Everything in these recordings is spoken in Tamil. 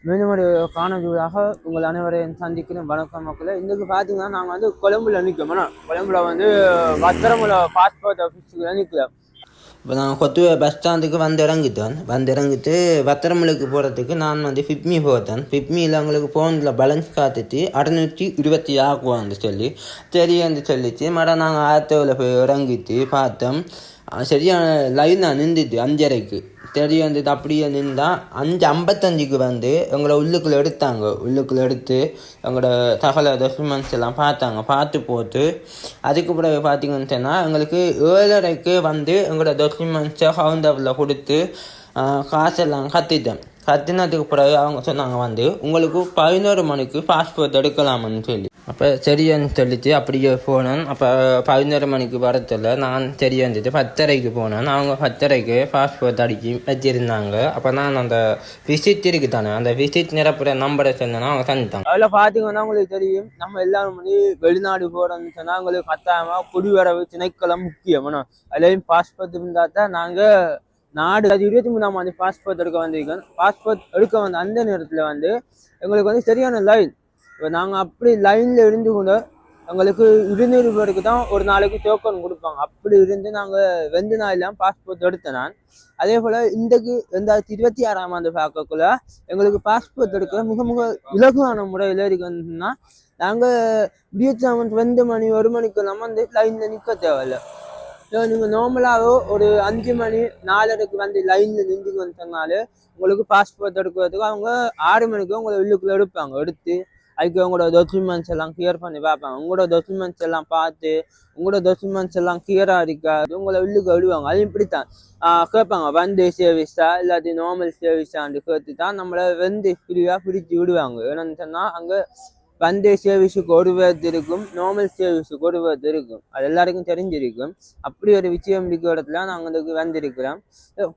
மீண்டும் ஒரு காணொலியாக உங்கள் அனைவரையும் சந்திக்கிறேன். வணக்கம் மக்களே. இன்றைக்கு பார்த்தீங்கன்னா நாங்கள் வந்து கொழும்புல நிற்கிறோம். கொழும்புல வந்து வத்திரமுல பாஸ்போர்ட் ஆஃபீஸுக்கு நிற்கிறோம். இப்போ நான் கொத்துவ பஸ் ஸ்டாண்டுக்கு இறங்கிட்டு வத்திரமுலுக்கு போகிறதுக்கு நான் வந்து ஃபிப்மி போட்டேன். ஃபிப்மியில் அவங்களுக்கு ஃபோனில் பேலன்ஸ் காத்துட்டு 626 ஆக்குவான்னு சொல்லிச்சு. மறுபடியும் நாங்கள் ஆட்டோவில் போய் இறங்கிட்டு பார்த்தோம். சரியான லைன் நான் நின்றுட்டு 5:30க்கு வந்துட்டு அப்படியே நின்றா 5:55க்கு வந்து எங்களை உள்ளுக்குள்ளே எடுத்து எங்களோட சகல டாக்குமெண்ட்ஸ் எல்லாம் பார்த்து போட்டு அதுக்கு பிறகு பார்த்தீங்கன்னு சொன்னால் எங்களுக்கு 7:30க்கு வந்து எங்களோட டாக்குமெண்ட்ஸை கவுண்டரில் கொடுத்து காசெல்லாம் கத்தினதுக்கு பிறகு அவங்க சொன்னாங்க வந்து உங்களுக்கு 11 மணிக்கு பாஸ்போர்ட் எடுக்கலாம்னு சொல்லி. அப்போ சரியான்னு சொல்லிட்டு அப்படியே போனேன். அப்போ 11 மணிக்கு வரதில்ல, நான் சரி வந்துட்டு 10:30க்கு போனேன். அவங்க 10:30க்கு பாஸ்போர்ட் அடிக்கி வச்சிருந்தாங்க. அப்போ நான் அந்த விசிட் இருக்கு தானே, அந்த விசிட் நிரப்புற நம்பரை சொன்னேன்னா அவங்க தந்துட்டாங்க. அதில் பார்த்தீங்கன்னா உங்களுக்கு தெரியும், நம்ம எல்லாரும் வந்து வெளிநாடு போகிறோம்னு சொன்னால் உங்களுக்கு கட்டாயமாக குடிவரவு திணைக்களம் முக்கியம். அதுலேயும் பாஸ்போர்ட் இருந்தால் தான் நாங்கள் நாடு 23ஆம் ஆண்டு பாஸ்போர்ட் எடுக்க வந்திருக்கோம். பாஸ்போர்ட் எடுக்க வந்த அந்த நேரத்தில் வந்து எங்களுக்கு வந்து சரியான லைன். இப்போ நாங்கள் அப்படி லைனில் இருந்து கொண்டு எங்களுக்கு 200 பேருக்கு தான் ஒரு நாளைக்கு டோக்கன் கொடுப்பாங்க. அப்படி இருந்து நாங்கள் 2 நாளெல்லாம் பாஸ்போர்ட் எடுத்தேன் நான். அதே போல் இன்றைக்கு 2026ஆம் ஆண்டு பார்க்கக்குள்ள எங்களுக்கு பாஸ்போர்ட் எடுக்க மிக இலகுவான முறையில் இருக்குன்னா நாங்கள் விடியச்சாமன் 2 மணி 1 மணிக்கு நம்ம வந்து லைனில் நிற்க தேவையில்லை. நீங்கள் நார்மலாகவோ ஒரு 5 மணி 4:30க்கு வந்து லைனில் நின்று சொன்னாலே உங்களுக்கு பாஸ்போர்ட் எடுக்கிறதுக்கு அவங்க 6 மணிக்கு உங்களை உள்ளுக்குள்ளே எடுத்து அதுக்கு உங்களோட டாக்குமெண்ட்ஸ் எல்லாம் கிளியர் பண்ணி பார்ப்பாங்க. உங்களோட டாக்குமெண்ட்ஸ் எல்லாம் பார்த்து உங்களோட டாக்குமெண்ட்ஸ் எல்லாம் கிளியராக இருக்காது உங்களை உள்ளுக்கு விடுவாங்க. அது இப்படித்தான் கேட்பாங்க, வந்து சர்வீஸா இல்லாட்டி நார்மல் சர்வீஸான்னு கேட்டு தான் நம்மளை வந்து ஃப்ரீயாக பிரித்து விடுவாங்க. என்னன்னு சொன்னால் அங்கே வந்தே சர்வீஸுக்கு ஒரு பேர்த்து இருக்கும், நார்மல் சர்வீஸுக்கு ஒரு பேர்த்து இருக்கும். அது எல்லாருக்கும் தெரிஞ்சிருக்கும். அப்படி ஒரு விஷயம் இருக்கிற இடத்துல நாங்கள் வந்திருக்கிறோம்.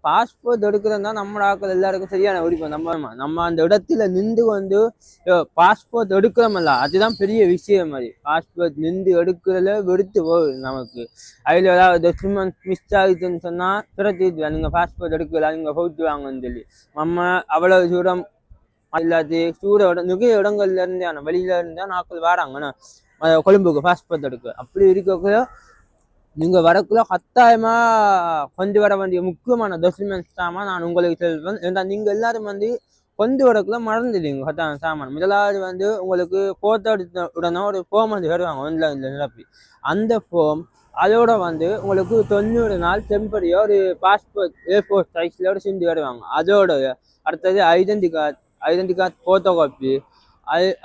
பாஸ்போர்ட் எடுக்கிறதா நம்ம ஆக்கள் எல்லாருக்கும் சரியான விருப்பம். நம்ம அந்த இடத்துல நின்று வந்து பாஸ்போர்ட் எடுக்கிறோமல்ல, அதுதான் பெரிய விஷயம். மாதிரி பாஸ்போர்ட் நின்று எடுக்கிறதுல வெறுத்து போகுது நமக்கு. அதில் ஏதாவது டாக்குமெண்ட் மிஸ் ஆகுதுன்னு சொன்னால் திறத்திட்டு நீங்கள் பாஸ்போர்ட் எடுக்கலாம், நீங்கள் போட்டு வாங்கன்னு சொல்லி நம்ம அவ்வளோ தூரம் இல்லாத நிறைய இடங்கள்ல இருந்து வெளியில இருந்தா நாட்கள் வராங்கண்ணா கொழும்புக்கு பாஸ்போர்ட் எடுக்க. அப்படி இருக்கக்குள்ள நீங்க வரக்குள்ள கட்டாயமா கொண்டு வர வேண்டிய முக்கியமான டாக்குமெண்ட்ஸ் சாமான் நான் உங்களுக்கு சொல்வேன். ஏன்னா நீங்க எல்லாரும் வந்து கொண்டு வரக்குள்ள மறந்துடுவீங்க கட்டாயம் சாமான். முதலாவது வந்து உங்களுக்கு போட்டோ எடுத்த உடனே ஒரு ஃபார்ம் வந்து வருவாங்க ஆன்லைன்ல நிரப்பி. அந்த ஃபார்ம் அதோட வந்து உங்களுக்கு 90 நாள் டெம்பரரியா ஒரு பாஸ்போர்ட் A4 சைஸ்ல ஒரு சிந்து வருவாங்க. அதோட அடுத்தது ஐடென்டி கார்டு போட்டோ காப்பி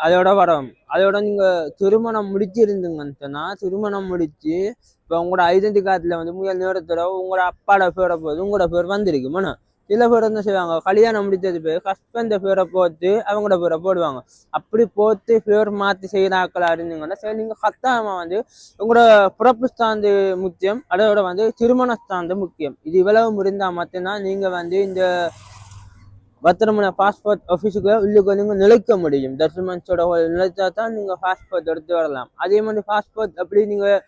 அதோட வரும். அதோட நீங்கள் திருமணம் முடிச்சிருந்தீங்கன்னு சொன்னால் திருமணம் முடிச்சு இப்போ உங்களோட ஐடென்டி கார்டில் வந்து முதல் நேரத்தோட உங்களோட அப்பாவோட பேரை போது உங்களோட பேர் வந்திருக்குமாண்ணா. சில பேர் என்ன செய்வாங்க, கல்யாணம் முடித்தது பேர் ஹஸ்பண்ட பேரை போட்டு அவங்களோட பேரை போடுவாங்க. அப்படி போட்டு பேர் மாற்றி செய்கிறாக்களாக இருந்தீங்கன்னா சரி, நீங்கள் கட்டாயமாக வந்து உங்களோட பிறப்பு ஸ்தாந்து முக்கியம், அதோட வந்து திருமண ஸ்தாந்து முக்கியம். இது இவ்வளவு முடிந்தால் மட்டும்தான் நீங்கள் வந்து இந்த பத்திரமான பாஸ்போர்ட் ஆஃபீஸுக்கு உள்ளுக்கு நீங்கள் நிலைக்க முடியும். டாக்குமெண்ட்ஸோட நிலைச்சா தான் நீங்கள் பாஸ்போர்ட் எடுத்து வரலாம். அதே மாதிரி பாஸ்போர்ட் அப்படி நீங்கள்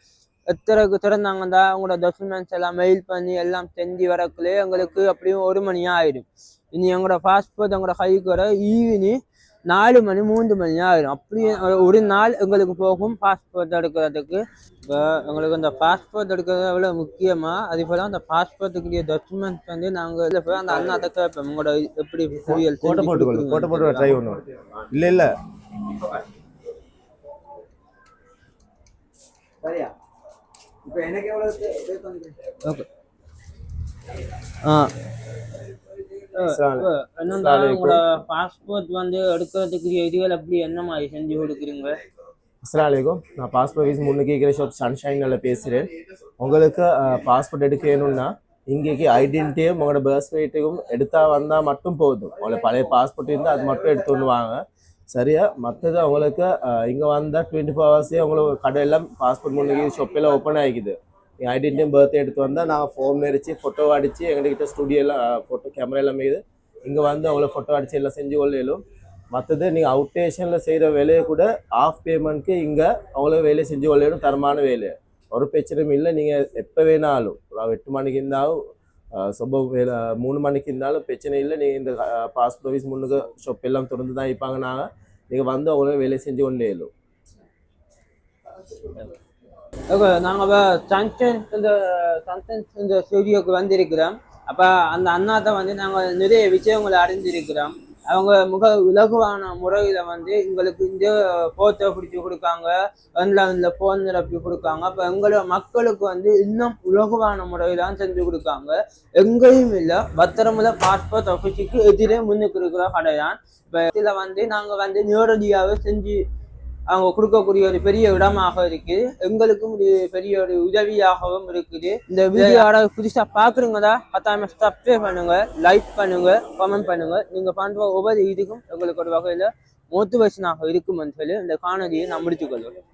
எத்தனைக்கு திறந்தாங்கன்னா உங்களோட டாக்குமெண்ட்ஸ் எல்லாம் மெயில் பண்ணி எல்லாம் செஞ்சு வரக்குள்ளே எங்களுக்கு அப்படியும் 1 மணி ஆயிடும். இனி எங்களோட பாஸ்போர்ட் எங்களோட கைக்கு வர ஈவினிங் 4 மணி 3 மணி ஆயிடும். அப்படியே ஒரு நாள் எங்களுக்கு போகும் பாஸ்போர்ட் எடுக்கிறதுக்கு. இப்போ எங்களுக்கு அந்த பாஸ்போர்ட் எடுக்கிறது எவ்வளோ முக்கியமாக, அதே போல் அந்த பாஸ்போர்ட்டுக்குரிய டாக்குமெண்ட்ஸ் வந்து நாங்கள் இதில் போய் அந்த அண்ணாத்தை கேட்போம், உங்களோட எப்படி புரியல் போட்டு ட்ரை பண்ணுவோம். இல்லை சரியா இப்போ எனக்கு எவ்வளோ ஓகே. என்னன்னா உங்களோட பாஸ்போர்ட் வந்து எடுக்கிறதுக்கு இதுகள் அப்படி என்ன மாதிரி செஞ்சு கொடுக்குறீங்க? அஸ்ஸலாமு அலைக்கும். நான் பாஸ்போர்ட் ஃபீஸ் முன்னு கேட்குற ஷாப் சன்ஷைனில் பேசுகிறேன். உங்களுக்கு பாஸ்போர்ட் எடுக்கணும்னா இங்கேக்கு ஐடென்டிட்டியும் உங்களோட பர்த் சர்டிஃபிகேட்டும் எடுத்தால் வந்தால் மட்டும் போதும். உங்களுக்கு பழைய பாஸ்போர்ட் இருந்தால் அது மட்டும் எடுத்துன்னு வாங்க சரியா. மற்றது அவங்களுக்கு இங்கே வந்தால் 24 ஹவர்ஸே உங்களுக்கு கடையெல்லாம் பாஸ்போர்ட் முன்னுக்கு ஷாப்பெல்லாம் ஓப்பன் ஆகிக்குது. எங்கள் ஐடென்டிட்டியும் பர்த் எடுத்து வந்தால் நாங்கள் ஃபோன் அடித்து ஃபோட்டோ அடித்து எங்கள்கிட்ட ஸ்டுடியோலாம் ஃபோட்டோ கேமரா எல்லாம் இருக்குது. இங்கே வந்து அவங்கள ஃபோட்டோ அடித்து எல்லாம் செஞ்சு கொள்ளும். மற்றது நீங்கள் அவுட் ஸ்டேஷனில் செய்கிற வேலையை கூட ஆஃப் பேமெண்ட்க்கு இங்கே அவங்கள வேலையை செஞ்சு கொள்ளும். தரமான வேலை ஒரு பிரச்சனையும் இல்லை. நீங்கள் எப்போ வேணாலும் 8 மணிக்கு இருந்தாலும் சம்பவம் வேலை 3 மணிக்கு இருந்தாலும் பிரச்சனை இல்லை. நீங்கள் இந்த பாஸ்போர்ட் ஆஃபீஸ் முன்னுக்கு ஷாப் எல்லாம் திறந்து தான் இருப்பாங்க. நாங்கள் நீங்கள் வந்து அவங்களே வேலை செஞ்சு கொண்டே இயலும். ஓகே, நாங்கள் இந்த ஸ்டுடியோக்கு வந்திருக்கிறோம். அப்போ அந்த அண்ணாத்தை வந்து நாங்கள் நிறைய விஷயங்களை அறிந்திருக்கிறோம். அவங்க மிக இலகுவான முறையில் வந்து எங்களுக்கு இந்த போட்டோ பிடிச்சி கொடுக்காங்க, ஆன்லைனில் ஃபோன் நிரப்பி கொடுக்காங்க. அப்போ எங்களோட மக்களுக்கு வந்து இன்னும் இலகுவான முறையிலாம் செஞ்சு கொடுக்காங்க. எங்கேயும் இல்லை, பத்திரமுல பாஸ்போர்ட் ஆஃபீஸுக்கு எதிரே முன்னுக்கு இருக்கிற கடையான். இப்போ இதில் வந்து நாங்கள் வந்து நேரடியாகவே செஞ்சு அவங்க கொடுக்கக்கூடிய ஒரு பெரிய இடமாக இருக்கு. எங்களுக்கும் ஒரு பெரிய ஒரு உதவியாகவும் இருக்குது. இந்த வீடியோட புதுசா பாக்குறீங்களா, கட்டாயமா சப்ஸ்கிரைப் பண்ணுங்க, லைக் பண்ணுங்க, கமெண்ட் பண்ணுங்க. நீங்க பண்ற ஒவ்வொரு இதுக்கும் எங்களுக்கு ஒரு வகையில மோட்டிவேஷனாக இருக்கும்னு சொல்லி இந்த காணொலியை நான் முடித்துக்கொள்வேன்.